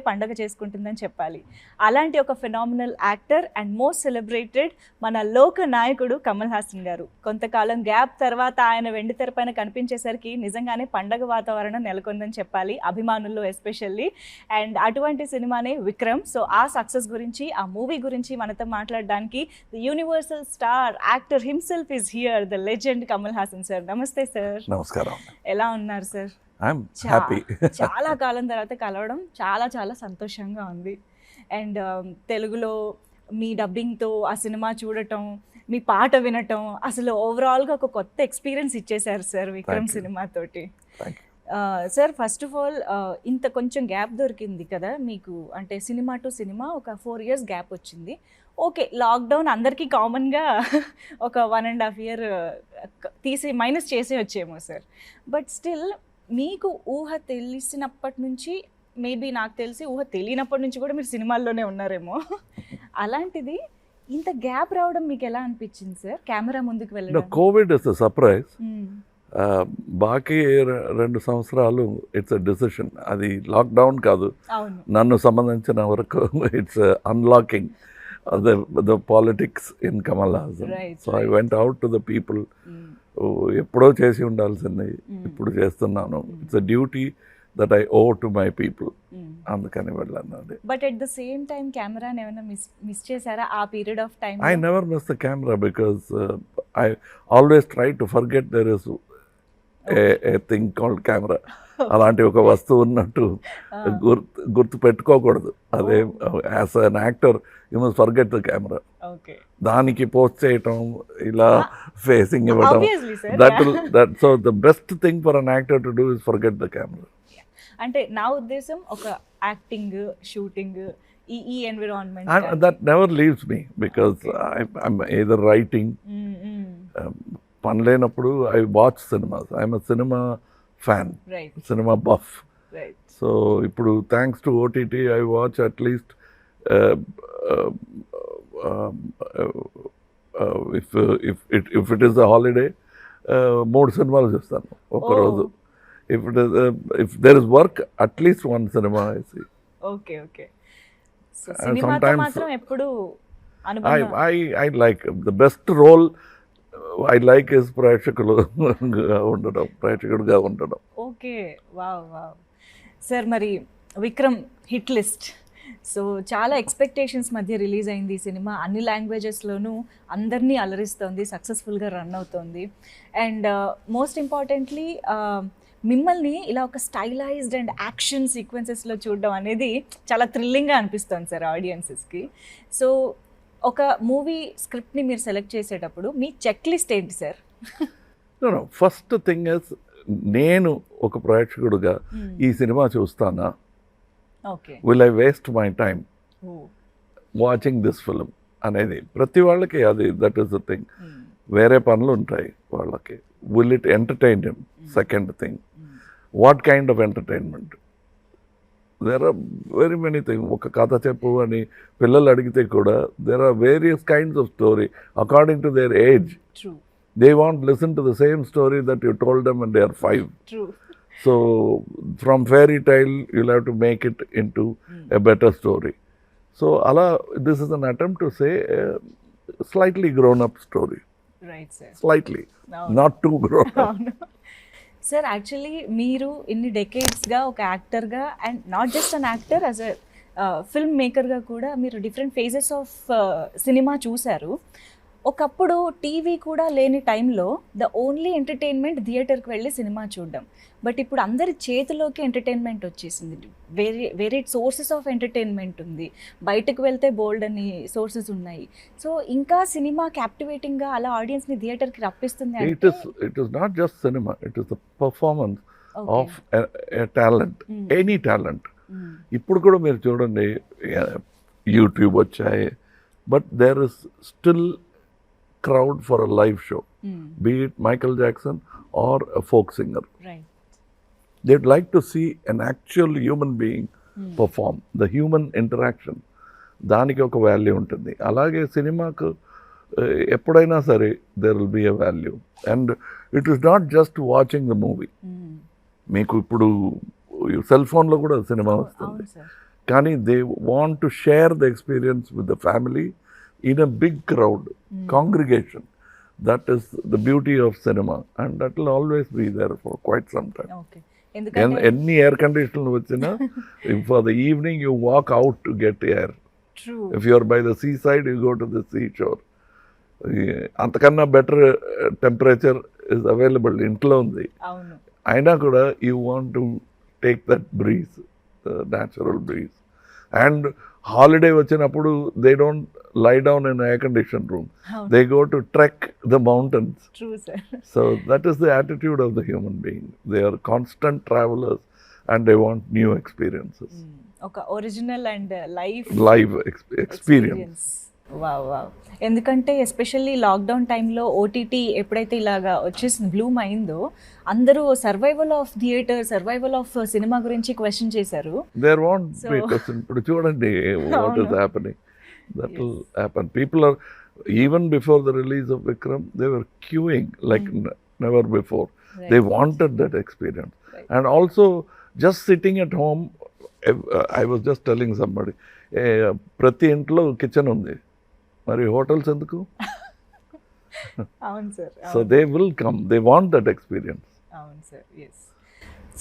పండగ చేసుకుంటుందని చెప్పాలి. అలాంటి ఒక phenomenal actor and most celebrated మన లోక నాయకుడు కమల్ హాసన్ గారు. కొంతకాలం గ్యాప్ తర్వాత ఆయన వెండితెర పైన కనిపించేసరికి నిజంగానే పండగ వాతావరణం నెలకొందని చెప్పాలి, అభిమానుల్లో ఎస్పెషల్లీ. అండ్ అటువంటి సినిమానే విక్రమ్. సో ఆ సక్సెస్ గురించి, ఆ మూవీ గురించి మనతో మాట్లాడడానికి the universal star actor himself is here, the legend Kamal Haasan sir. నమస్తే సార్. నమస్కారం. ఎలా ఉన్నారు సార్? చాలా కాలం తర్వాత కలవడం చాలా చాలా సంతోషంగా ఉంది. అండ్ తెలుగులో మీ డబ్బింగ్తో ఆ సినిమా చూడటం, మీ పాట వినటం, అసలు ఓవరాల్గా ఒక కొత్త ఎక్స్పీరియన్స్ ఇచ్చేశారు సార్ విక్రమ్ సినిమాతోటి. సార్ ఫస్ట్ ఆఫ్ ఆల్ ఇంత కొంచెం గ్యాప్ దొరికింది కదా మీకు, అంటే సినిమా టు సినిమా ఒక 4 years గ్యాప్ వచ్చింది. ఓకే, లాక్డౌన్ అందరికీ కామన్గా ఒక 1.5 year తీసి మైనస్ చేసే వచ్చేమో సార్. బట్ స్టిల్ మీకు ఊహ తెలిసినప్పటి నుంచి, మేబీ నాకు తెలిసి ఊహ తెలియనప్పటి నుంచి కూడా మీరు సినిమాల్లోనే ఉన్నారేమో. అలాంటిది ఇంత గ్యాప్ రావడం మీకు ఎలా అనిపించింది సార్ కెమెరా ముందుకు వెళ్ళడం? Covid is a surprise. బాకీ 2 సంవత్సరాలు ఇట్స్ అ డిసిషన్. అది లాక్డౌన్ కాదు, నన్ను సంబంధించిన వరకు it's unlocking the politics in Kamal Haasan. So I went out to the people. ఎప్పుడో చేసి ఉండాల్సింది ఇప్పుడు చేస్తున్నాను. It's a duty that I owe to my people. అందుకని వెళ్ళాను. But at the same time కెమెరాని ఏమైనా మిస్ చేశారా ఆ period of time? I never miss the camera because I always try to forget there is a thing called camera. అలాంటి ఒక వస్తువు ఉన్నట్టు గుర్తు పెట్టుకోకూడదు. అదే as an actor you must forget the camera. దానికి పోస్ట్ చేయటం, ఇలా ఫేసింగ్ ఇవ్వటం, that so the best thing for an actor to do is forget the camera. అంటే నా ఉద్దేశం ఒక యాక్టింగ్, షూటింగ్, ఈ environment that never leaves me because I'm either writing. పని లేనప్పుడు I watch cinemas. I'm a cinema fan, cinema buff. So ఇప్పుడు thanks to OTT I watch at least if it is a holiday 3 సినిమాలు చూస్తాను ఒక రోజు. If there is work at least 1 cinema I see. Okay. So సినిమాతో మాత్రం ఎప్పుడు అనుబంధం. I like the best role I like is ప్రేక్షకుడుగా ఉండడం. Okay, wow. Sir మరి విక్రమ్ హిట్ లిస్ట్. సో చాలా ఎక్స్పెక్టేషన్స్ మధ్య రిలీజ్ అయింది ఈ సినిమా. అన్ని లాంగ్వేజెస్లోనూ అందరినీ అలరిస్తోంది, సక్సెస్ఫుల్గా రన్ అవుతోంది. అండ్ మోస్ట్ ఇంపార్టెంట్లీ మిమ్మల్ని ఇలా ఒక స్టైలైజ్డ్ అండ్ యాక్షన్ సీక్వెన్సెస్లో చూడడం అనేది చాలా థ్రిల్లింగ్గా అనిపిస్తుంది సార్ ఆడియన్సెస్కి. సో ఒక మూవీ స్క్రిప్ట్ని మీరు సెలెక్ట్ చేసేటప్పుడు మీ చెక్ లిస్ట్ ఏంటి సార్? ఫస్ట్ థింగ్ ఇస్, నేను ఒక ప్రేక్షకుడుగా ఈ సినిమా చూస్తానా, will I waste my time watching this film అనేది ప్రతి వాళ్ళకి అది దట్ ఈస్ ద థింగ్. వేరే పనులు ఉంటాయి వాళ్ళకి. Will it entertain him? Second thing, what kind of entertainment? There are very many thing. ఒక కథ చెప్పు అని పిల్లలు అడిగితే కూడా there are various kinds of story according to their age. They won't listen to the same story that you told them when they are 5. True. So from fairy tale you'll have to make it into a better story. So this is an attempt to say a slightly grown up story. Right, sir. Slightly. No. Not too grown up. No. Sir, actually మీరు ఇన్ని డెకేడ్స్గా ఒక యాక్టర్గా and not just an actor, as a film మేకర్గా కూడా మీరు different phases of cinema చూశారు. ఒకప్పుడు టీవీ కూడా లేని టైంలో ద ఓన్లీ ఎంటర్టైన్మెంట్ థియేటర్కి వెళ్ళి సినిమా చూడడం. బట్ ఇప్పుడు అందరి చేతిలోకి ఎంటర్టైన్మెంట్ వచ్చేసింది. వేరే సోర్సెస్ ఆఫ్ ఎంటర్టైన్మెంట్ ఉంది. బయటకు వెళ్తే బోల్డ్ అని సోర్సెస్ ఉన్నాయి. సో ఇంకా సినిమా క్యాప్టివేటింగ్గా అలా ఆడియన్స్ని థియేటర్కి రప్పిస్తుంది. It is not just cinema, it is the performance of a talent, any talent. ఇప్పుడు కూడా మీరు చూడండి, యూట్యూబ్ వచ్చాయి, but there is still crowd for a live show, be it Michael Jackson or a folk singer. Right. They'd like to see an actual human being perform, the human interaction. దానికి ఒక value ఉంటుంది. అలాగే సినిమాకు ఎప్పుడైనా సరే there will be a value, and it is not just watching the movie. మీకు ఇప్పుడు cell ఫోన్లో కూడా సినిమా వస్తుంది. కానీ they want to share the experience with the family in a big crowd congregation. That is the beauty of cinema, and that will always be there for quite some time. Okay. Any air conditioner vachina, if for the evening you walk out to get air. True. If you are by the seaside, you go to the seashore. Antakanna better temperature is available intlo undi. Avunu. Aina kuda you want to take that breeze, the natural breeze. And holiday vachinappudu they don't lie down in an air-conditioned room. They go to trek the mountains. True, sir. So that is the attitude of the human being. They are constant travelers and they want new experiences. Okay, original and live experience. Wow wow. ఎందుకంటే especially lockdown టైంలో OTT ఎప్పుడైతే ఇలాగా వచ్చేసి Bloom అయిందో అందరూ survival of theatre, survival of cinema గురించి question చేశారు. There won't be question. ఇప్పుడు చూడండి what is happening. That will happen. People are, even before the release of Vikram, they were queuing like never before. Right. They wanted that experience. Right. And also just sitting at home, I was just telling somebody, ప్రతి ఇంట్లో kitchen ఉంది, మరి hotels ఎందుకు? అవును sir. So they will come, they want that experience. అవును sir. Yes.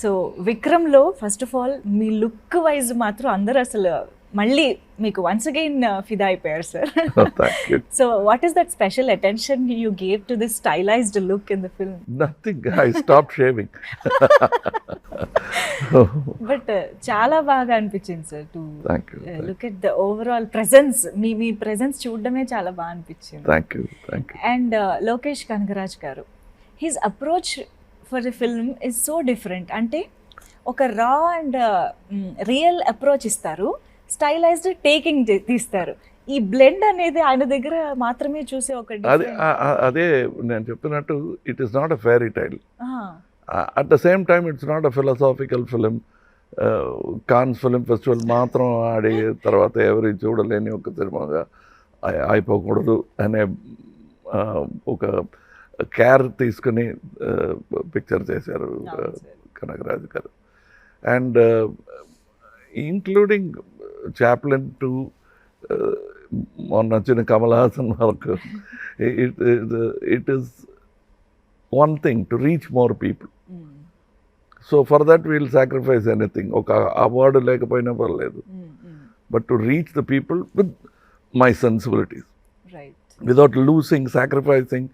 So విక్రమ్లో first of all మీ look wise మాత్రం అందరూ అసలు మళ్ళీ మీకు వన్స్ అగైన్ ఫిదా అయిపోయారు sir. So what is that special attention you gave to this stylized look in the film? Nothing, I stop shaving. But చాలా బాగా అనిపించింది sir to look at the overall presence. మీ ప్రెజెన్స్ చూడడమే చాలా బాగా అనిపించింది. Thank you. And Lokesh Kanagaraj garu, his approach for the film is so different. అంటే ఒక రా అండ్ రియల్ అప్రోచ్ ఇస్తారు, స్టైలైజ్డ్ టేకింగ్ తీస్తారు. ఈ బ్లెండ్ అనేది ఆయన దగ్గర మాత్రమే చూసే ఒక అదే నేను చెప్పినట్టు it is not a fairy tale. At the same time it's not a philosophical film. Cannes film festival మాత్రం ఆడి తర్వాత ఎవరి చూడలేని ఒక సినిమాగా అయిపోకూడదు అనే ఒక కేర్ తీసుకుని పిక్చర్ చేశారు కనగరాజ్ గారు. అండ్ ఇంక్లూడింగ్ Chaplin to మొన్న వచ్చిన కమల్ హాసన్ వరకు, it is one thing to reach more people. So for that we will sacrifice anything. ఒక అవార్డు లేకపోయినా పర్లేదు, but to reach the people with my sensibilities, right, without losing, sacrificing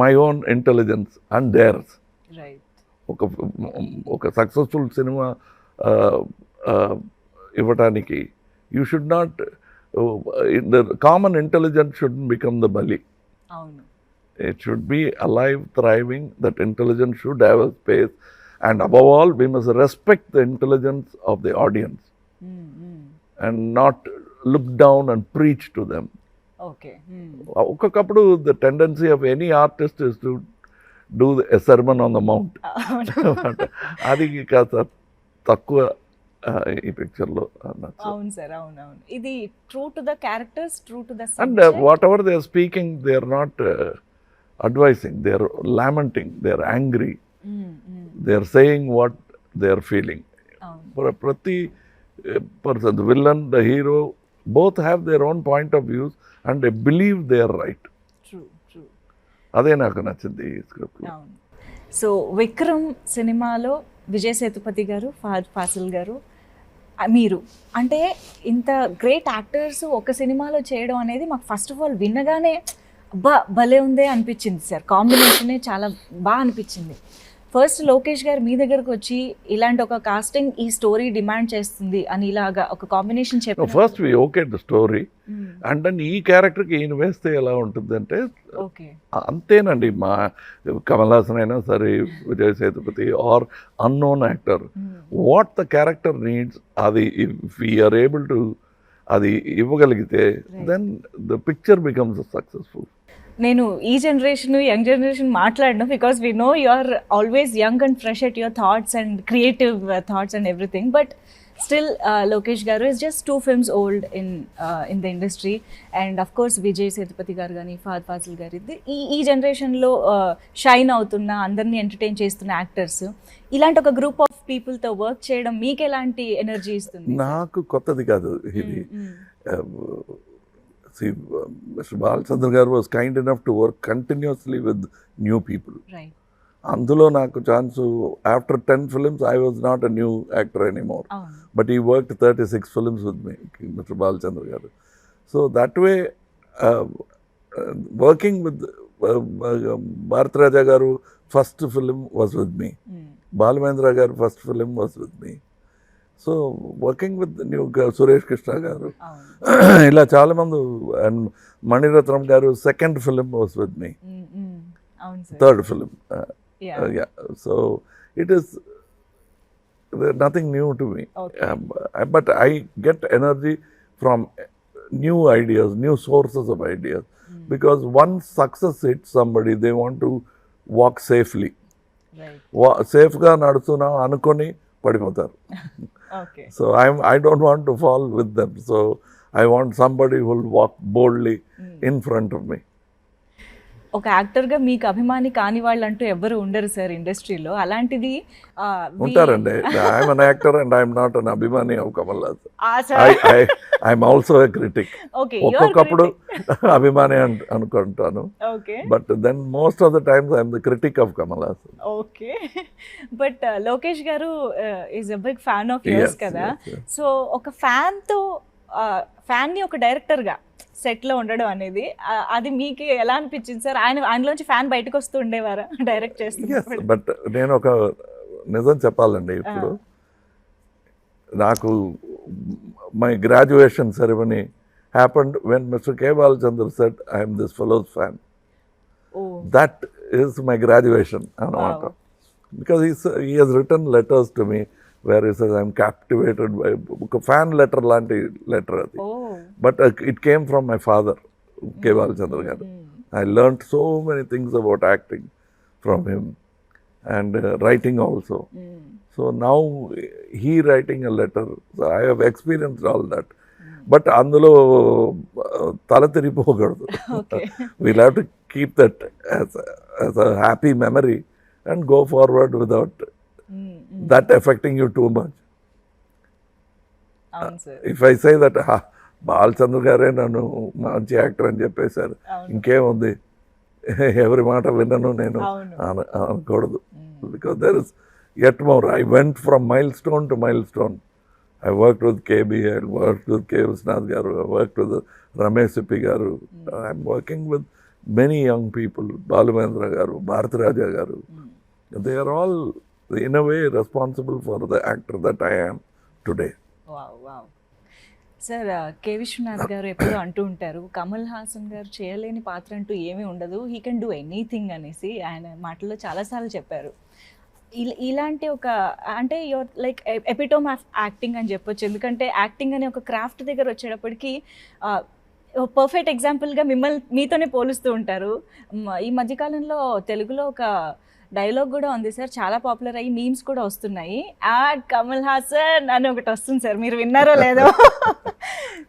my own intelligence and theirs. Right. ఒక successful cinema ఇవ్వటానికి you should not, the common intelligence shouldn't become the bully. It should be alive, thriving. That intelligence should have a space, and above all we must respect the intelligence of the audience and not look down and preach to them. Okay. Okakappudu the tendency of any artist is to do a sermon on the mount. Adi kasa takkuva ఈ పిక్చర్లో. అవును సార్, అవునవును. ఇది true to the characters, true to the subject. And whatever they are speaking, they are not advising, they are lamenting, they are angry, they are saying what they are feeling. ప్రతి person, the villain, the hero, both have their own point of views and they believe they are right. అదే నాకు నచ్చింది ఈ script. So Vikram సినిమాలో విజయ్ సేతుపతి గారు, Fahadh, fossil గారు, మీరు అంటే ఇంత గ్రేట్ యాక్టర్స్ ఒక సినిమాలో చేయడం అనేది మాకు ఫస్ట్ ఆఫ్ ఆల్ వినగానే భలే ఉందే అనిపించింది సార్. కాంబినేషనే చాలా బాగా అనిపించింది. ఫస్ట్ లోకేష్ గారు మీ దగ్గరకు వచ్చి ఇలాంటి ఒక కాస్టింగ్ ఈ స్టోరీ డిమాండ్ చేస్తుంది అని ఇలాగా ఒక కాంబినేషన్ చెప్పారు. First we okay the story, and then ఈ క్యారెక్టర్కి ఈయన వేస్తే ఎలా ఉంటుంది అంటే అంతేనండి. మా కమల్ హాసన్ అయినా సరే, Vijay Sethupathi or unknown actor, what the character needs అది ఇఫ్ వీఆర్ ఏబుల్ టు అది ఇవ్వగలిగితే then the picture becomes successful. నేను ఈ జనరేషన్, యంగ్ జనరేషన్ మాట్లాడను, because we know you are always young and fresh at your thoughts and creative thoughts and everything. But still Lokesh garu is just 2 films old in the industry. And of course Vijay Sethupathi garu కానీ Fahadh fossil గారు ఈ జనరేషన్లో shine అవుతున్న, అందరినీ entertain చేస్తున్న actors. ఇలాంటి ఒక group of పీపుల్తో work చేయడం మీకు ఎలాంటి ఎనర్జీ ఇస్తుంది? నాకు కొత్తది కాదు ఇది. Mr. Balachandra garu was kind enough to work continuously with new people. Right. అందులో నాకు chance after 10 films I was not a new actor anymore. But he worked 36 films with me, Mr. Balachandra garu. So that way working with Bharataraja garu first film was with me. Balamendra garu first film was with me. So working with the new Suresh Krishna garu, ila chaala mandu, and Mani Ratnam garu second film was with me. Third film. Yeah. So it is nothing new to me. Okay. But I get energy from new ideas, new sources of ideas. Because once success hits somebody, they want to walk safely. Right. Safe ga nadustuna anukoni padipotaru. Okay. So I don't want to fall with them. So I want somebody who will walk boldly in front of me. ఒక యాక్టర్గా మీకు అభిమాని కాని వాళ్ళు అంటూ ఎవరు ఉండరు sir ఇండస్ట్రీలో. అలాంటిది ఉంటారండి. I'm an actor and I'm not an అభిమాని of Kamal Haasan. I'm also a critic. ఒక్కొక్కప్పుడు అభిమాని అనుకుంటాను. But then most of the times I'm the critic of Kamal Haasan. Okay. But Lokesh garu is a big fan of yours కదా. సో ఒక ఫ్యాన్ని ఒక డైరెక్టర్గా సెట్లో ఉండడం అనేది అది మీకు ఎలా అనిపించింది సార్? ఆయనలోంచి ఫ్యాన్ బయటకు వస్తూ ఉండేవారా డైరెక్ట్ చేస్తూ? బట్ నేను ఒక నిజం చెప్పాలండి. ఇప్పుడు నాకు my graduation ceremony happened when mister K Balachandra said I'm this fellow's fan. That is my graduation అన్నమాట. Because he has written letters to me where he says I'm captivated by a fan letter lanti letter adi. But it came from my father, K. Balachandra garu. I learnt so many things about acting from him and writing also. So now he writing a letter, so I have experienced all that. But అందులో తల తిరిగిపోకూడదు. We'll have to keep that as a happy memory and go forward without that affecting you too much. If I say that Balachandra గారే నన్ను మంచి actor అని చెప్పేశారు, ఇంకేముంది, ఎవరి మాట విన్నను నేను అనకూడదు. Because there is yet more. I went from milestone to milestone. I worked with KB, I worked with K. Viswanath garu, I worked with Ramesh Sippi garu. I'm working with many young people, Balamendra garu, Bharataraja garu. They are all in a way responsible for the actor that I am today. Wow. Sir, K Viswanath garu ఎప్పుడూ అంటూ ఉంటారు, కమల్ హాసన్ గారు చేయలేని పాత్ర అంటూ ఏమీ ఉండదు, he can do anything అనేసి ఆయన మాటల్లో చాలాసార్లు చెప్పారు. ఇలాంటి ఒక అంటే your like epitome of acting అని చెప్పొచ్చు. ఎందుకంటే యాక్టింగ్ అనే ఒక క్రాఫ్ట్ దగ్గర వచ్చేటప్పటికి పర్ఫెక్ట్ ఎగ్జాంపుల్గా మీతోనే పోలుస్తూ ఉంటారు. ఈ మధ్యకాలంలో తెలుగులో ఒక డైలాగ్ కూడా ఉంది సార్, చాలా పాపులర్ అయ్యి మీమ్స్ కూడా వస్తున్నాయి, కమల్ హాసన్ అని ఒకటి వస్తుంది సార్, మీరు విన్నారో లేదో.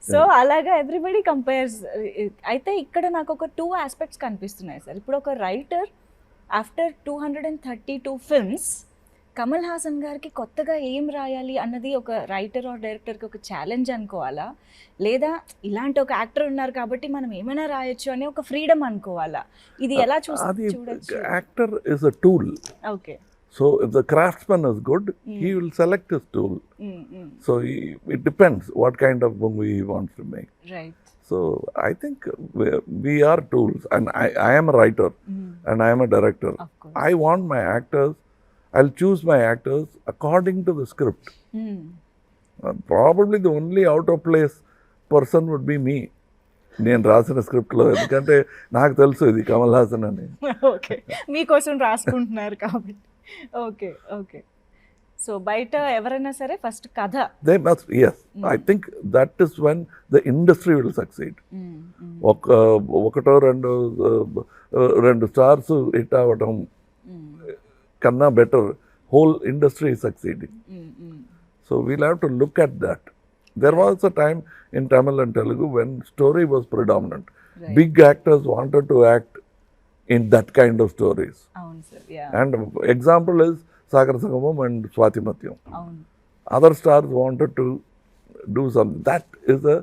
సో అలాగా ఎవ్రీబడి కంపేర్స్. అయితే ఇక్కడ నాకు ఒక 2 ఆస్పెక్ట్స్ కనిపిస్తున్నాయి సార్. ఇప్పుడు ఒక writer after 232 films Kamal Haasan గారికి కొత్తగా ఏం రాయాలి అన్నది ఒక రైటర్ ఆర్ డైరెక్టర్కి ఒక ఛాలెంజ్ అనుకోవాలా, లేదా ఇలాంటి ఒక యాక్టర్ ఉన్నారు కాబట్టి మనం ఏమైనా రాయొచ్చు అనే ఒక ఫ్రీడమ్ అనుకోవాలా? ఇది ఎలా చూడొచ్చు? Actor is a tool. Okay. So if the craftsman is good, he will select his tool. So it depends what kind of movie he wants to make. Right. So I think we are tools, and I am a writer and I am a director. I want my actors, I'll choose my actors according to the script. Probably the only out of place person would be me. నేను రాసిన స్క్రిప్ట్లో, ఎందుకంటే నాకు తెలుసు ఇది కమల్ హాసన్ అని. Okay, మీకోసం రాసుకుంటున్నారు కాబట్టి. ఓకే. సో బయట ఎవరైనా సరే ఫస్ట్ కథ. They must, yes. I think that is when the industry will succeed. ఒకటో రెండు స్టార్స్ హిట్ అవ్వటం కన్నా better whole industry succeeding. So we'll have to look at that. There was a time in Tamil and Telugu when story was predominant. Right. Big actors wanted to act in that kind of stories. అవును sir, yeah, And example is Sagar Sangamam and Swatimatyam. అవును, Other stars wanted to do something. That is a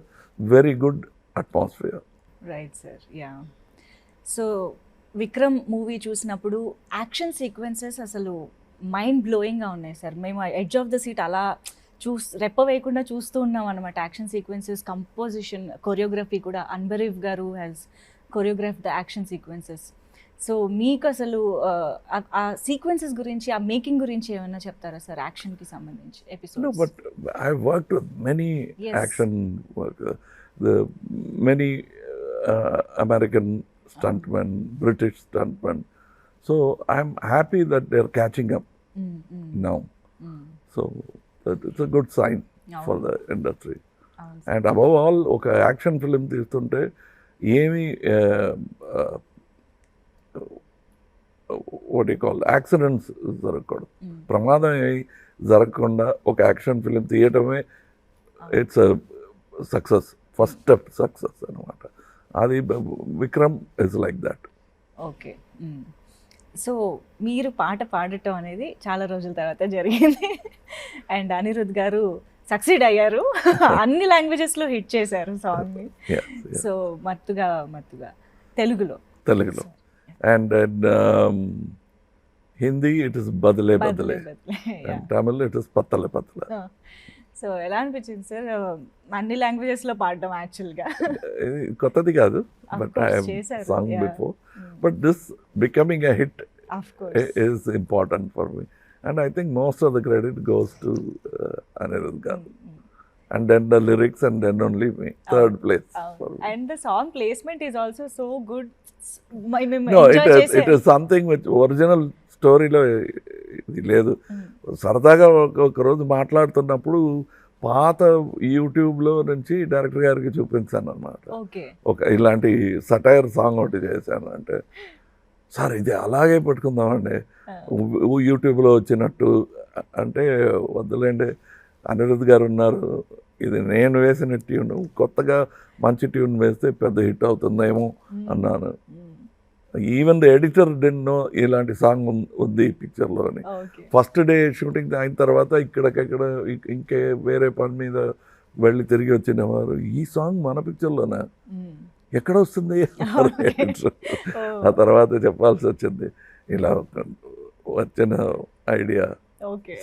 very good atmosphere. Right sir, yeah. So Vikram movie చూసినప్పుడు action sequences అసలు mind బ్లోయింగ్గా ఉన్నాయి sir. మేము edge of the seat అలా రెప్ప వేయకుండా చూస్తూ ఉన్నాం అనమాట. యాక్షన్ సీక్వెన్సెస్, కంపోజిషన్, కొరియోగ్రఫీ కూడా అన్బరీఫ్ గారు has choreograph the action sequences. So మీకు అసలు ఆ సీక్వెన్సెస్ గురించి, ఆ మేకింగ్ గురించి ఏమైనా చెప్తారా సార్ యాక్షన్కి సంబంధించి episode? No, but I've worked with many Yes. action many American stuntmen, British stuntmen. So I'm happy that they're catching up now. So it's a good sign for the industry. And above all, okay, action film తీస్తుంటే ఏమి what do you call accidents జరగకూడదు. ప్రమాదం జరగకుండా ఒక action film తీయటమే it's success, first step success అనమాట. అది Vikram is like that. Okay. So మీరు పాట పాడటం అనేది చాలా రోజుల తర్వాత జరిగింది. అండ్ అనిరుద్ గారు సక్సీడ్ అయ్యారు, అన్ని లాంగ్వేజెస్లో హిట్ చేశారు సాంగ్ని. సో మత్తుగా తెలుగులో and Hindi it is badle badle, and Tamil it is pattale pattale. So ఎలా అనిపించింది సార్ అన్ని లాంగ్వేజెస్లో పాడడం? యాక్చువల్గా కొత్తది కాదు, but I have sung before, but this becoming a hit is important for me, and I think most of the credit goes to Anirudh garu. And then the lyrics, and then only me, third place. And the song placement is also so good. No, it is something which original స్టోరీలో ఇది లేదు. సరదాగా ఒక రోజు మాట్లాడుతున్నప్పుడు పాత యూట్యూబ్లో నుంచి డైరెక్టర్ గారికి చూపించాను అనమాట. ఒక ఇలాంటి సటైర్ సాంగ్ ఒకటి చేశాను. అంటే సార్ ఇది అలాగే పెట్టుకుందామండి యూట్యూబ్లో వచ్చినట్టు అంటే, వద్దులేండి అనిరుద్ గారు ఉన్నారు, ఇది నేను వేసిన ట్యూన్, కొత్తగా మంచి ట్యూన్ వేస్తే పెద్ద హిట్ అవుతుందేమో అన్నాను. Even the editor didn't know ఇలాంటి సాంగ్ ఉంది ఈ పిక్చర్లో అని. ఫస్ట్ డే షూటింగ్ అయిన తర్వాత ఇక్కడికక్కడ ఇంకే వేరే పని మీద వెళ్ళి తిరిగి వచ్చిన వారు, ఈ సాంగ్ మన పిక్చర్లోనా, ఎక్కడ వస్తుంది? ఆ తర్వాత చెప్పాల్సి వచ్చింది, ఇలా వచ్చిన idea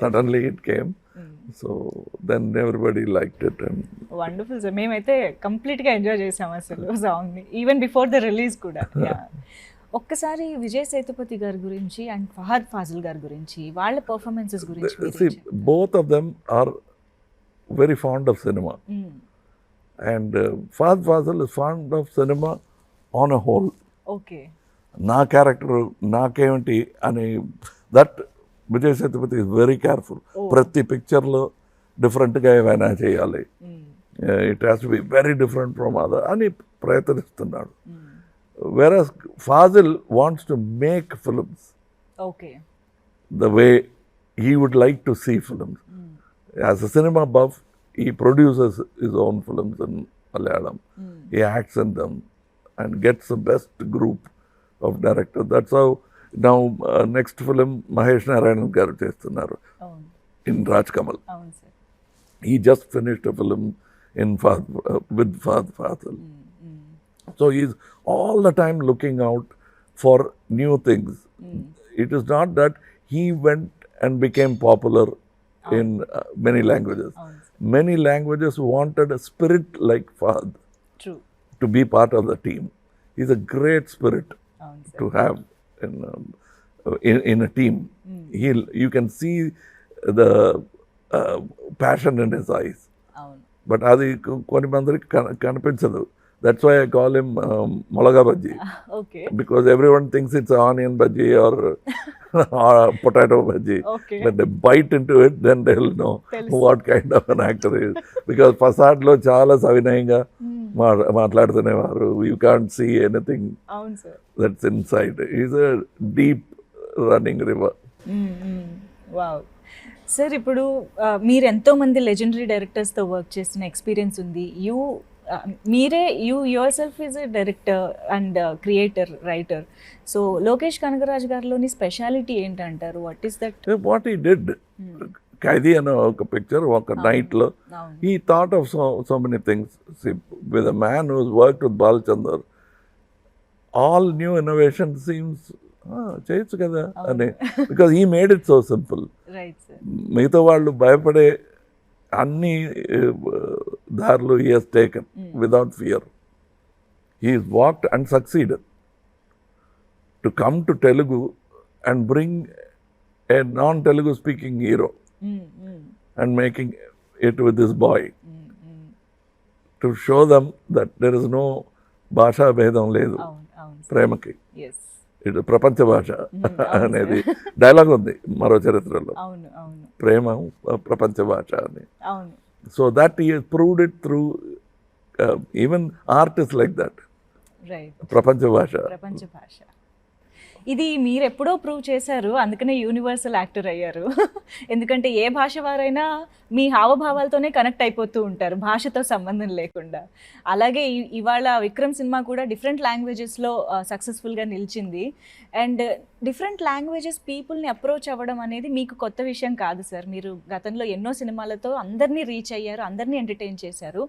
suddenly it came. So then everybody liked it. And wonderful sir, మేమైతే కంప్లీట్గా ఎంజాయ్ చేసాం అసలు సాంగ్ని, ఈవెన్ బిఫోర్ ద రిలీజ్ కూడా. ఒక్కసారి విజయ్ సేతుపతి గారి గురించి అండ్ ఫహద్ ఫాజిల్ గారి గురించి, వాళ్ళ పర్ఫార్మెన్సెస్ గురించి. Both of them are very fond of cinema, and Fahadh Faasil is fond of cinema on a whole. Okay, నా క్యారెక్టర్ నాకేమిటి అని, that Vijay Sethupathi is very careful. ప్రతి పిక్చర్లో డిఫరెంట్గా ఏమైనా చేయాలి, it has to be very different from other అని ప్రయత్నిస్తున్నాడు. Whereas Faasil wants to make films the way he would like to see films. As a cinema buff, he produces his own films in Malayalam. He acts in them and gets the best group of directors. That's how now next film Magesh Narayanan garu chestunnaru in Raj Kamal. He just finished a film in with Faasil. So he's all the time looking out for new things. It is not that he went and became popular in many languages. Many languages wanted a spirit like Fahadh to be part of the team. He's a great spirit to have in a team. You can see the passion in his eyes. But adi koni mandariki kanipinchadu. That's why I call him Molaga Bhaji. Because everyone thinks it's onion bhaji or potato bhaji. When they bite into it, then they'll know what kind of an actor he is. Because Facade lo chaala savinayanga maatladutunevaru. You can't see anything that's inside. He's a deep running river. Wow. Sir ఇప్పుడు మీరు ఎంతో మంది legendary డైరెక్టర్స్తో work చేసిన experience ఉంది. మీరే yourself is a director and creator, writer. So Lokesh Kanagaraj గారిలోని speciality ఏంటంటారు? What is that? What he did, Khaidi అనే ఒక పిక్చర్ ఒక నైట్లో he thought of so many things. With a man who's worked with Balachander, all new innovation seems చేయొచ్చు కదా అని, because he made it so simple. మిగతా వాళ్ళు భయపడే అన్ని దారులు he has taken without fear. He walked and succeeded to come to Telugu and bring a non-Telugu speaking hero and making it with this boy to show them that there is no bhasha bhedam ledu ప్రేమకి. ఇటు ప్రపంచ భాష అనేది dialogue ఉంది మరో చరిత్రలో, ప్రేమ ప్రపంచ భాష అని. So that he has proved it through even art is like that, ప్రపంచ భాష. ఇది మీరు ఎప్పుడో ప్రూవ్ చేశారు, అందుకనే యూనివర్సల్ యాక్టర్ అయ్యారు. ఎందుకంటే ఏ భాష వారైనా మీ హావభావాలతోనే కనెక్ట్ అయిపోతూ ఉంటారు, భాషతో సంబంధం లేకుండా. అలాగే ఇవాళ విక్రమ్ సినిమా కూడా డిఫరెంట్ లాంగ్వేజెస్లో సక్సెస్ఫుల్గా నిలిచింది. అండ్ డిఫరెంట్ లాంగ్వేజెస్ పీపుల్ని అప్రోచ్ అవ్వడం అనేది మీకు కొత్త విషయం కాదు సార్. మీరు గతంలో ఎన్నో సినిమాలతో అందరినీ రీచ్ అయ్యారు, అందరినీ ఎంటర్టైన్ చేశారు.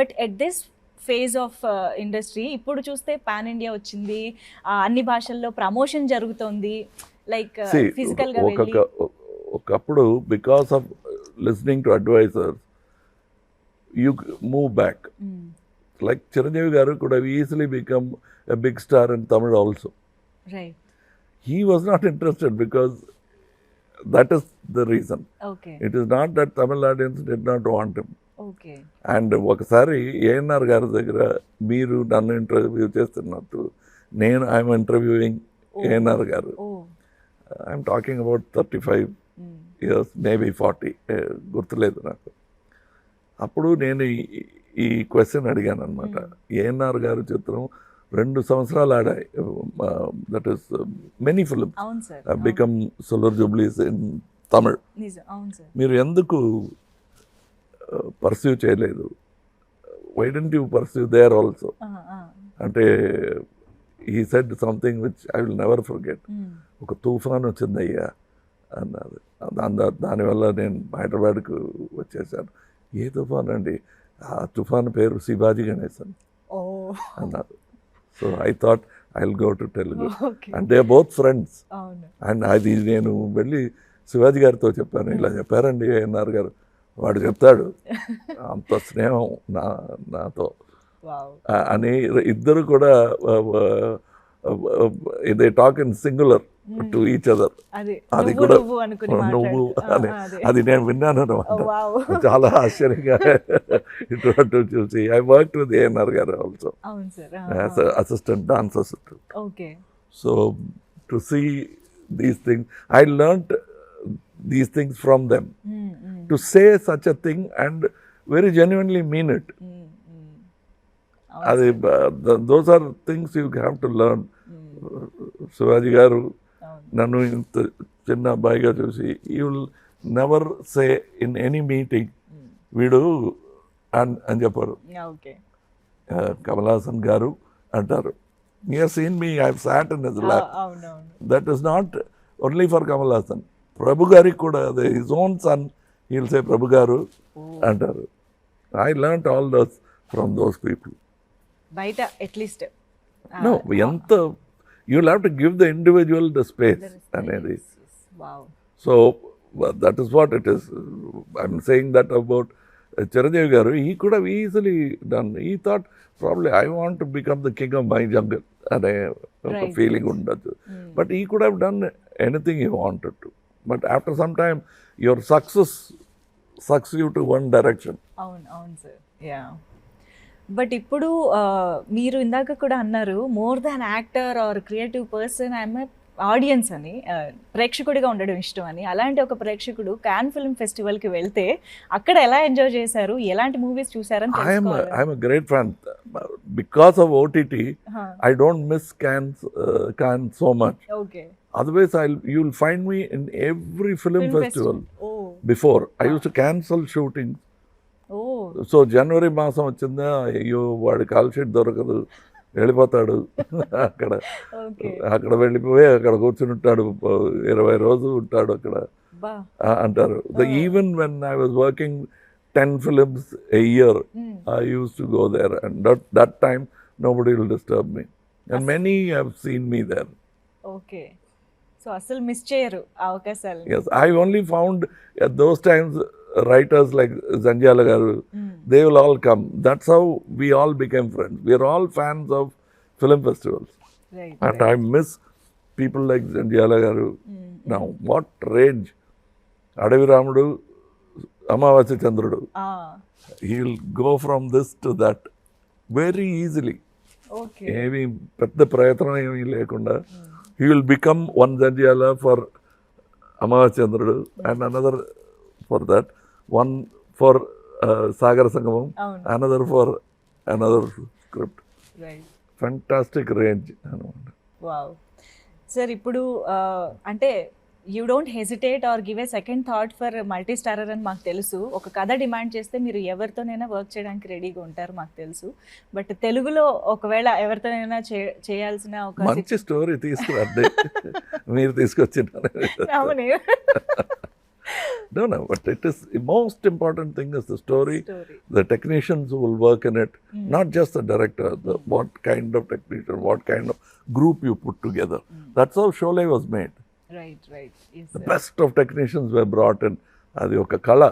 But at this phase of industry ఇప్పుడు చూస్తే పాన్ ఇండియా వచ్చింది, అన్ని భాషల్లో ప్రమోషన్ జరుగుతోంది. లైక్ ఫిజికల్గా ఒకప్పుడు because of listening to advisers you move back. Like Chiranjeevi garu could have easily become a big star in Tamil also. Right. He was not interested because that is the reason. Okay. It is not that Tamil audience did not want him. Okay. And ఒకసారి ఏఎన్ఆర్ గారి దగ్గర మీరు నన్ను interview చేస్తున్నట్టు నేను I'm interviewing ANR గారు. I'm talking about 35 years, maybe 40, గుర్తులేదు నాకు. అప్పుడు నేను ఈ క్వశ్చన్ అడిగాను అనమాట. ఏఎన్ఆర్ గారి చిత్రం 2 సంవత్సరాలు ఆడాయి, that is many films become silver jubilees in Tamil. మీరు ఎందుకు పర్సూ చేయలేదు? Why don't you pursue there also అంటే he said something which I will never forget. ఒక తుఫాన్ వచ్చిందయ్యా అన్నారు. దానివల్ల నేను హైదరాబాద్కు వచ్చేసాను. ఏ తుఫాన్ అండి? ఆ తుఫాన్ పేరు శివాజీ గణేశన్ అన్నారు. So I thought I will go to Telugu and they are both friends. And అది నేను వెళ్ళి శివాజీ గారితో చెప్పాను, ఇలా చెప్పారండి ఏఎన్ఆర్ గారు. వాడు చెప్తాడు అంత స్నేహం నాతో అని. ఇద్దరు కూడా they talk in singular to each other. అది కూడా నువ్వు అని అది నేను విన్నాను అనమాట. చాలా ఆశ్చర్యంగా ఇటువంటి చూసి I work with ANR garu also as assistant, dance assistant. So to see these things I learned these things from them. To say such a thing and very genuinely mean it. Those are things you have to learn. Shivaji garu nannu inta chinna abbayiga chusi, you will never say in any meeting veedu and chepparu. Okay. Kamal Haasan garu antaru. You have seen me, I have sat in his lap. That is not only for Kamal Haasan. Prabhu గారికి కూడా అదే, his own son he will say Prabhu గారు అంటారు. I learned all those from those people. బయట at least no ఎంత you will have to give the individual the space అనేది. So that is what it is. I'm saying that about Chiranjeevi గారు. He could have easily done. He thought probably I want to become the king of my jungle అనే ఒక feeling ఉండొచ్చు. But he could have done anything he wanted to. But after some time, your success sucks you to one direction. అవును sir. Yeah. But ఇప్పుడు మీరు ఇందాక కూడా అన్నారు, more than actor are creative person I'm audience అని, ప్రేక్షకుడిగా ఉండడం ఇష్టం అని. అలాంటి ఒక ప్రేక్షకుడు కాన్ ఫిల్మ్ ఫెస్టివల్కి వెళ్తే అక్కడ ఎలా ఎంజాయ్ చేశారు, ఎలాంటి మూవీస్ చూసారని తెలుసుకోవాలి. I'm a great fan. Because of OTT, I don't miss Cannes so much. Okay. Otherwise, you'll find me in every film festival. Oh. Before I use to cancel shooting. So జనవరి మాసం వచ్చిందా, అయ్యో వాడి call sheet దొరకదు, వెళ్ళిపోతాడు. అక్కడ వెళ్ళిపోయి అక్కడ కూర్చుని ఉంటాడు, 20 రోజులు ఉంటాడు అక్కడ అంటారు. Even when I was working 10 films a year, I used to go there, and that time nobody will disturb me, and many have seen me there. Okay, so asal miss cheyaru avakasalu. Yes, I only found at those times writers like Zanjala garu, they will all come. That's how we all became friends. We are all fans of film festivals, right, and right. I miss people like Zanjala garu now. What rage! Adavi Ramudu, Amavasya Chandrudu. He will go from this to that very easily. Okay. ఏమి పెద్ద ప్రయత్నం ఏమీ లేకుండా he will become one Zanjala for Amavasya Chandrudu, and another for that, one for Sagar Sangamam, another for another script. Right. Fantastic range. Wow. Sir, ఇప్పుడు అంటే you don't hesitate or give a second thought for multi starrer అని మాకు తెలుసు. ఒక కథ demand చేస్తే మీరు ఎవరితోనైనా వర్క్ చేయడానికి రెడీగా ఉంటారు మాకు తెలుసు. బట్ తెలుగులో ఒకవేళ ఎవరితోనైనా చేయాల్సిన ఒక మంచి స్టోరీ తీసుకురండి, మీరు తీసుకొచ్చినారు. No, but it is the most important thing is the story. The technicians who will work in it, not just the director, what kind of technician, what kind of group you put together. That's how Sholay was made. Right. Yes, the best of technicians were brought in. అది ఒక కళ,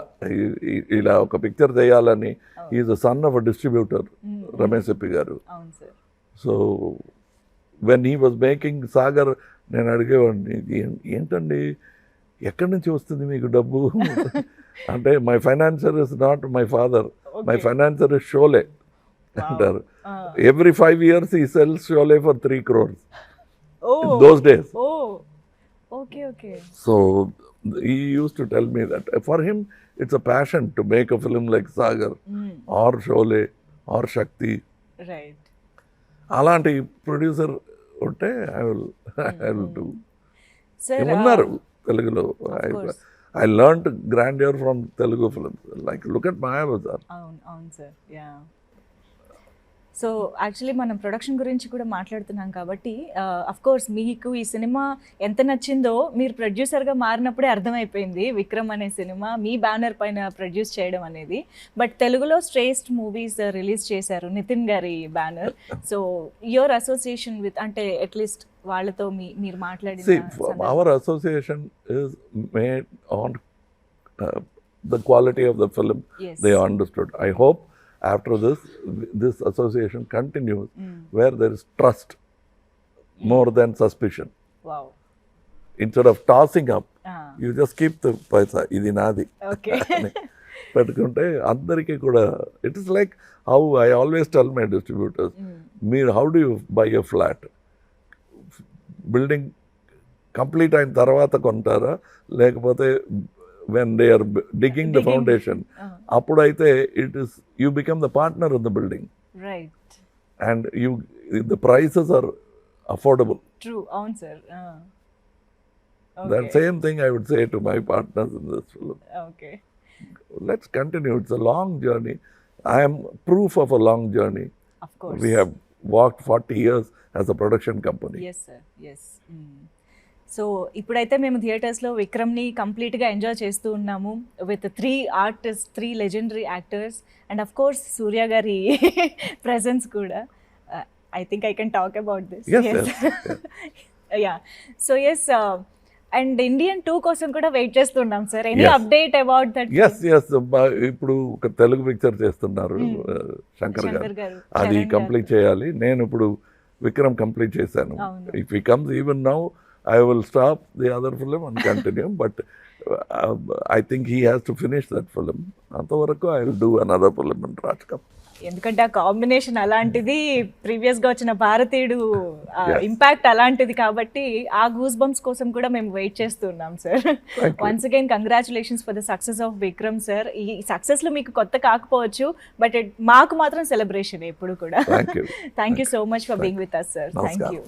ఇలా ఒక picture చేయాలని. Is the son of a distributor, Ramesh ఎప్పి గారు. So when he was making Sagar, నేను అడిగేవాడిని, ఏంటండి ఎక్కడి నుంచి వస్తుంది మీకు డబ్బు అంటే, my financier is not my father, my financier is Sholay అంటారు. Every 5 years he sells Sholay for 3 crores in those days. Okay. So he used to tell me that for him it's a passion to make a film like Sagar or Sholay or Shakti. Right. Alanti producer unte I will do. Sir, unnaru Telugulo. I learned grandeur from Telugu films. Like look at Mayavazar. Avun sir. Yeah. So actually మనం production గురించి కూడా మాట్లాడుతున్నాం కాబట్టి of course మీకు ఈ cinema ఎంత నచ్చిందో మీరు ప్రొడ్యూసర్గా మారినప్పుడే అర్థమైపోయింది. విక్రమ్ అనే సినిమా మీ బ్యానర్ పైన ప్రొడ్యూస్ చేయడం అనేది. బట్ తెలుగులో శ్రేష్ఠ మూవీస్ రిలీజ్ చేశారు నితిన్ గారి banner. So your association with, అంటే అట్లీస్ట్ వాళ్ళతో మీరు మాట్లాడిన hour association is made on the quality of the film. They understood. I hope after this association continues where there is trust more than suspicion. Wow. Instead of tossing up, you just keep the paisa, idi nadi. Okay. Pettukunte andariki kuda, it is like how I always tell my distributors, how do you buy a flat? Building complete ayin tarvata kontara lekapothe when they are digging the foundation, appudaithe it is, you become the partner in the building, right? And the prices are affordable. True. Avun sir. Okay. That same thing I would say to my partners in this film. Okay, let's continue. It's a long journey. I am proof of a long journey. Of course. We have walked 40 years as a production company. Yes sir. Yes. So ఇప్పుడైతే మేము థియేటర్స్లో విక్రమ్ని కంప్లీట్గా enjoy చేస్తూ ఉన్నాము with 3 artist, 3 legendary actors, and of course Suriya గారి presence కూడా. I think I can talk about this. Yeah. So yes, and Indian 2 కోసం కూడా వెయిట్ చేస్తున్నాం sir. Any update about that? Yes. ఇప్పుడు ఒక తెలుగు పిక్చర్ చేస్తున్నారు శంకర్ గారు, అది కంప్లీట్ చేయాలి. నేను ఇప్పుడు విక్రమ్ కంప్లీట్ చేశాను. If he comes even now I will stop the other film and continue, but I think he has to finish that film. Antavaraku I will do another film in Raaj. ఎందుకంటే ఆ combination అలాంటిది, ప్రీవియస్గా వచ్చిన భారతీయుడు impact అలాంటిది కాబట్టి ఆ goose bumps కోసం కూడా మేము వెయిట్ చేస్తున్నాం sir. Once again congratulations for the success of Vikram sir. ఈ సక్సెస్లో మీకు కొత్త కాకపోవచ్చు, బట్ మాకు మాత్రం సెలబ్రేషన్ ఎప్పుడు కూడా. Thank you so much for being with us sir. Thank you.